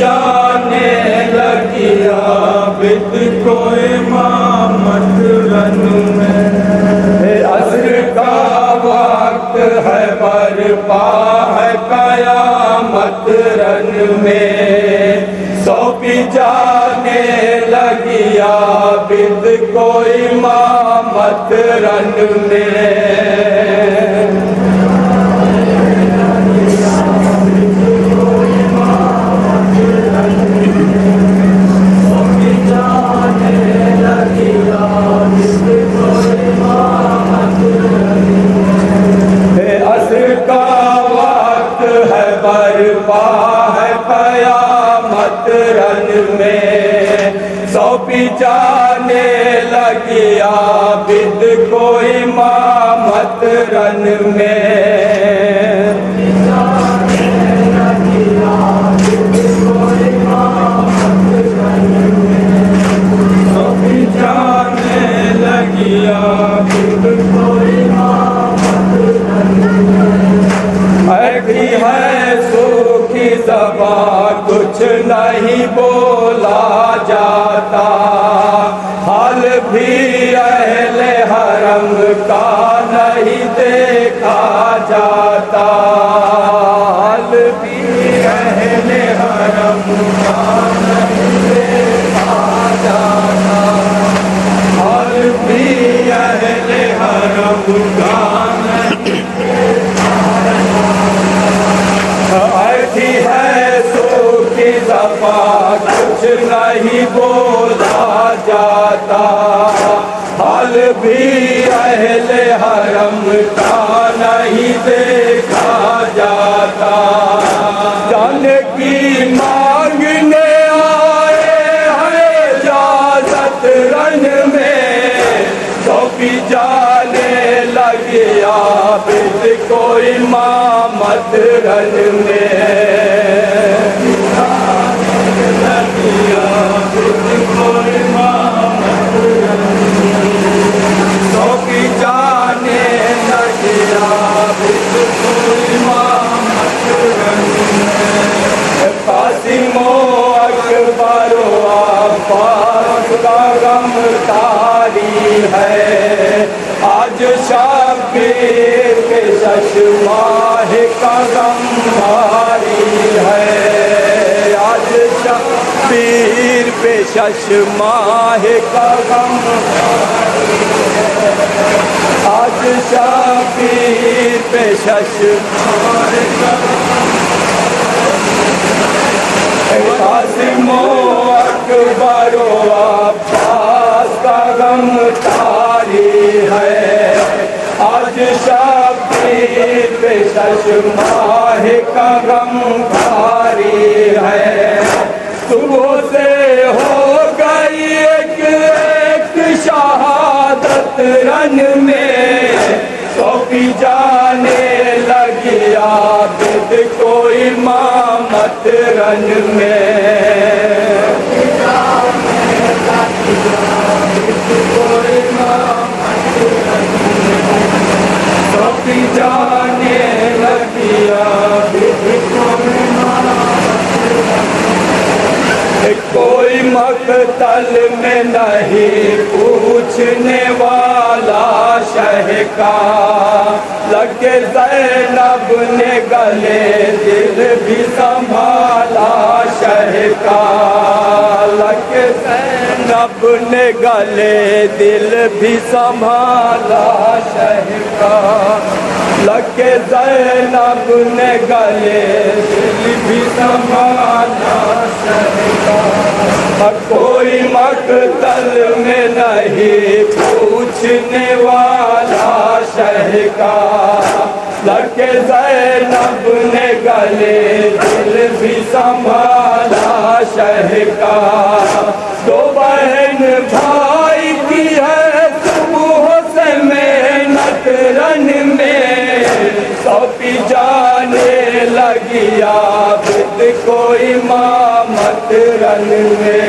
جانے لگی عابد کو امامت رن میں، عصر کا وقت ہے برپا ہے قیامت رن میں، سونپی جانے لگی عابد کو امامت رن میں، برپا ہے قیامت رن میں، سونپی جانے لگی عابد کو امامت رن میں، سونپی جانے لگی عابد کو امامت رن میں، ایسی ہے سوکھی زبان کچھ نہیں بولا جاتا، حال بھی اہل حرم کا نہیں دیکھا جاتا، حال بھی اہل حرم کا نہیں دیکھا جاتا، حال بھی اہل حرم کا نہیں ایسی ہے سوکھی زبان کچھ نہیں بولا جاتا، حال بھی اہل حرم کا نہیں دیکھا جاتا، جان کی مانگنے آئے ہیں اجازت رن میں، سونپی جانے لگی عابد کو امامت رن میں، سونپی جانے لگی عابد کو امامت رن میں، قاسم و اکبر و عباس کا غم طاری ہے، آج شبیر کے ششماہ کا غم بھاری ہے، آج شبیر پہ ششماہ کا غم بھاری ہے، آج شبیر پہ ششماہ کا قاسم و اکبر و عباس کا غم طاری ہے، آج شبیر پہ ششماہ کا غم بھاری ہے، صبح سے ہو گئی ایک ایک شہادت رن میں، سونپی جانے لگی عابد کو امامت رن میں، سونپی جانے لگی عابد کو امامت رن میں، کوئی مقتل میں نہیں پوچھنے والا شہ کا، لگے زینب نے گلے دل بھی سنبھالا شہ کا، لگے زینب نے گلے دل بھی سنبھالا شہ کا، لگے زینب نے گلے دل بھی سنبھالا شہ کا، کوئی مقتل میں نہیں پوچھنے والا شہ کا، لگے زینب نے گلے دل بھی سنبھالا شہ کا، دو بہن بھائی کی ہے صبح سے محنت رن میں، سونپی جانے لگی عابد کو امامت رن میں،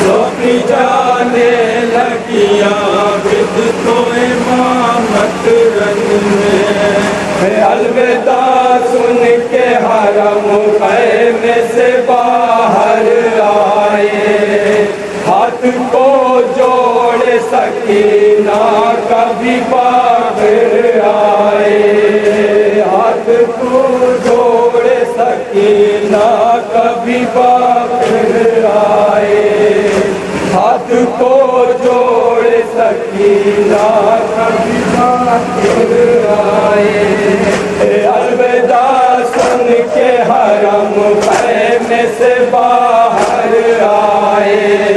سونپی جانے لگی عابد عابد کو امامت رن میں، الوداع سن کے حرم خیمے سے باہر آئے، ہاتھ کو جوڑے سکینہ کبھی باہر آئے، ہاتھ کو جوڑے سکینہ کبھی باہر آئے، ہاتھ کو جوڑے سکینہ کبھی باہر آئے، الوداع سن کے حرم خیمے سے باہر آئے،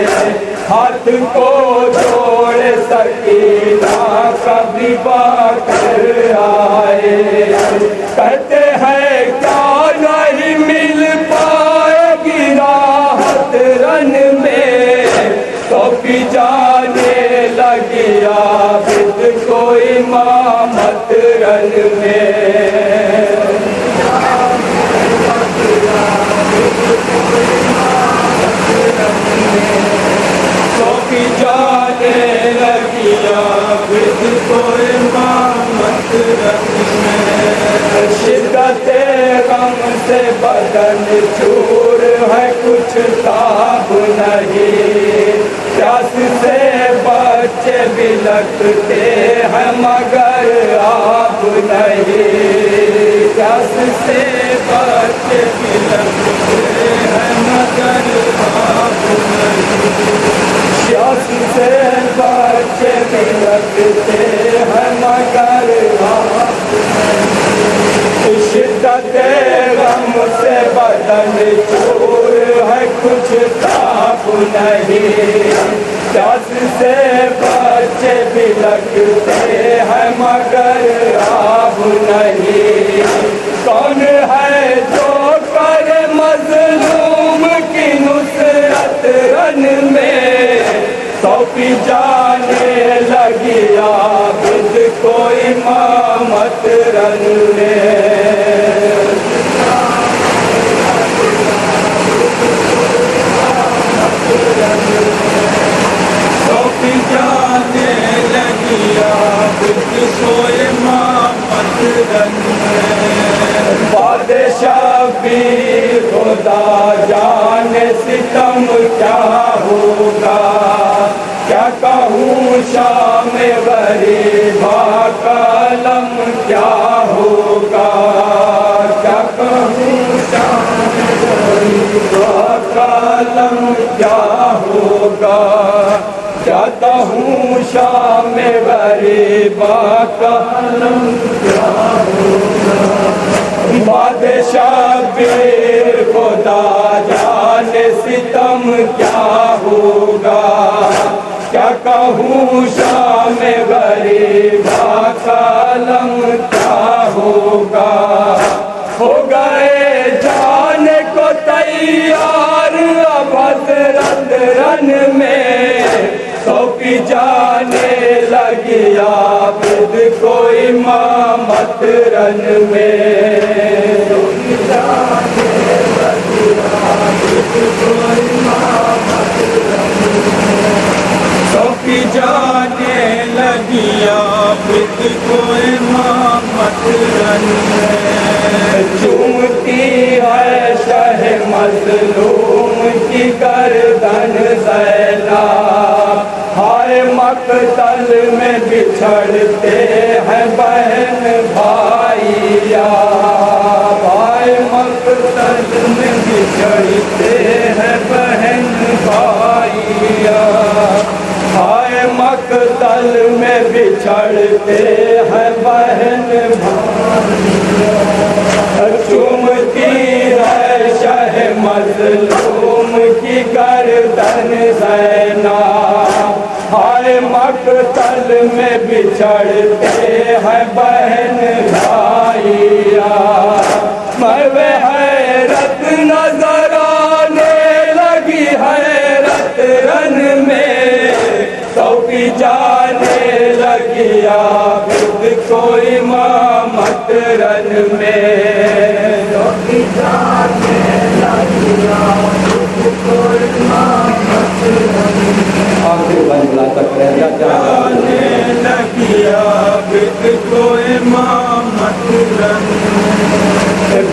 ہاتھ کو جوڑے سکینہ کبھی باہر آئے، کہتے ہیں کیا نہیں مل پائے گی راحت رن میں، تو بھی جانے لگی عابد کو امامت رن میں، تو بھی جانے لگی عابد کو امامت رن میں، شدت غم سے بدن چور ہے کچھ تاب نہیں، پیاس سے بچے بلکتے ہیں مگر آب نہیں، پیاس سے بچے بلکتے ہیں مگر آب نہیں، پیاس سے بچے بلکتے ہیں مگر آب نہیں، شدت غم سے بدن چور ہے کچھ تاب نہیں، پیاس سے بچے بلکتے ہیں مگر آب نہیں، کون ہے جو کرے مظلوم کی نصرت رن میں، تو بھی جانے لگی عابد کو امامت رن میں، تو بھی جانے لگی عابد کو امامت رن میں، بادشاہ بھی خدا جانے ستم کیا ہوگا، کیا کہوں شام غریبا کا علم کیا ہوگا، کیا کہوں شام غریبا کا علم کیا ہوگا، کیا کہوں شام غریبا کا علم کیا ہوگا، بادشاہ بیر خدا جانے ستم کیا ہوگا، کیا کہوں شام غریبا کا علم کیا ہوگا، ہو گئے جانے کو تیار اب حضرت رن میں، تو بھی جانے لگی عابد کو امامت رن میں، تو بھی جانے لگی عابد کو امامت رن میں، تو بھی جانے لگی عابد کو امامت رن میں، چومتی ہے شہ مظلوم کی گردن زینب، ہائے مقتل میں بچھڑتے ہیں بہن بھائیا، ہائے مقتل میں بچھڑتے ہیں بہن بھائیا، ہائے مقتل میں بچھڑتے ہیں بہن بھائیا، چومتی ہے شہ مظلوم کی گردن زینب، ہائے مقتل میں بچھڑتے ہیں بہن بھائیا، میں حیرت نظر آنے لگی حیرت رن میں، تو بھی جانے لگی عابد کو امامت رن میں، تو بھی جانے لگی عابد کو امامت رن میں، آخر بنگلہ تک رہ جانے کو امامت رن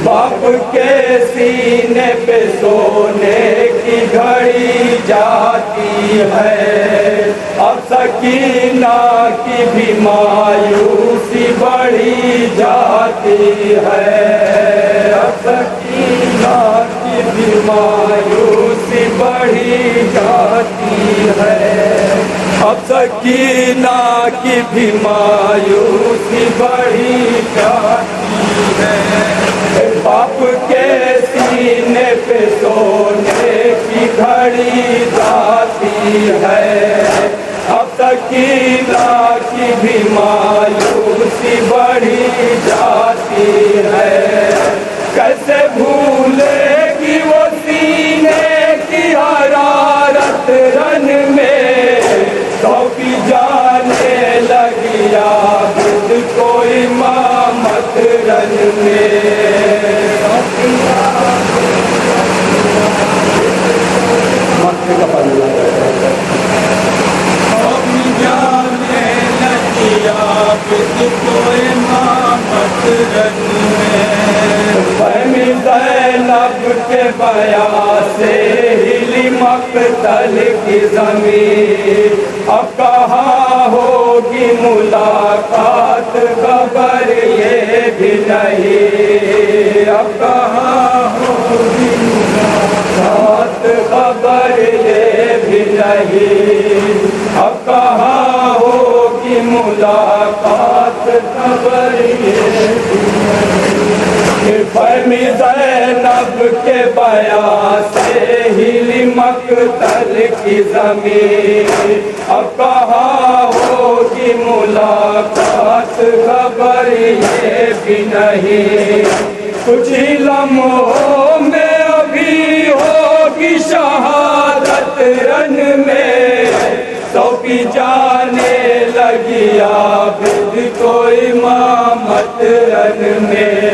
باپ کے سینے پہ سونے کی گھڑی جاتی ہے اب سکینہ کی بھی مایوسی بڑھی جاتی ہے اب سکینہ کی بھی مایوسی بڑھی جاتی ہے اب سکینہ کی بھی مایوسی بڑھی جاتی ہے باپ کے سینے پہ سونے کی گھڑی جاتی ہے اب سکینہ کی بھی مایوسی بڑھی جاتی ہے کیسے بھولے گی وہ سینے کی حرارت رن میں سونپی جانے لگی عابد کو امامت رن میں مکے کا پڑھنا سونپی جانے لگی عابد کو امامت رن میں فہمی زینب کے بیان سے ہلی مقتل کی زمین اب کہاں ہوگی ملاقات خبر یہ بھی نہیں اب کہاں ہوگی ملاقات خبر یہ بھی نہیں اب کہاں ہوگی ملاقات خبر یہ بھی نہیں فہمی زینب کے بیان سے ہلی مقتل کی زمین اب کہاں ہوگی ملاقات خبر یہ بھی نہیں کچھ ہی لمحوں میں ابھی ہوگی شہادت رن میں سونپی جانے لگی عابد کو امامت رن میں